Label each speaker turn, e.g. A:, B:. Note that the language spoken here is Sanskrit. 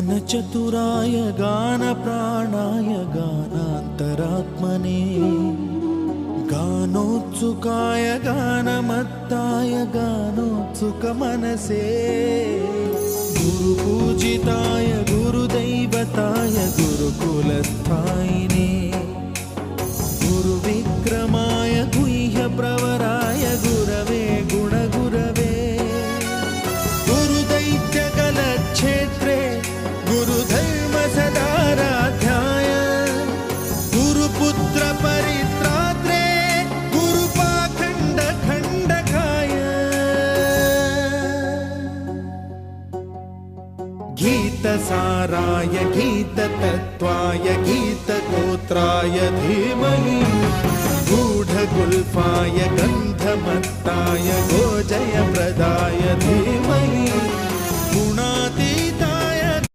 A: गानचतुराय गानप्राणाय गानान्तरात्मने गानोत्सुकाय गानमत्ताय गानोत्सुकमनसे गुरुपूजिताय गुरुदैवताय गुरुकुलस्थायिने गुरुविक्रमाय गुह्यप्रवराय गुरवे गुणगुरवे गुरुदैत्यकलक्षेत्रे गुरुधर्मसदाराध्याय गुरुपुत्र परित्रात्रे गुरुपाखण्डखण्डकाय गीतसाराय गीततत्त्वाय गीतगोत्राय धीमहि गूढगुल्फाय गन्धमत्ताय गोजयप्रदाय धीमहि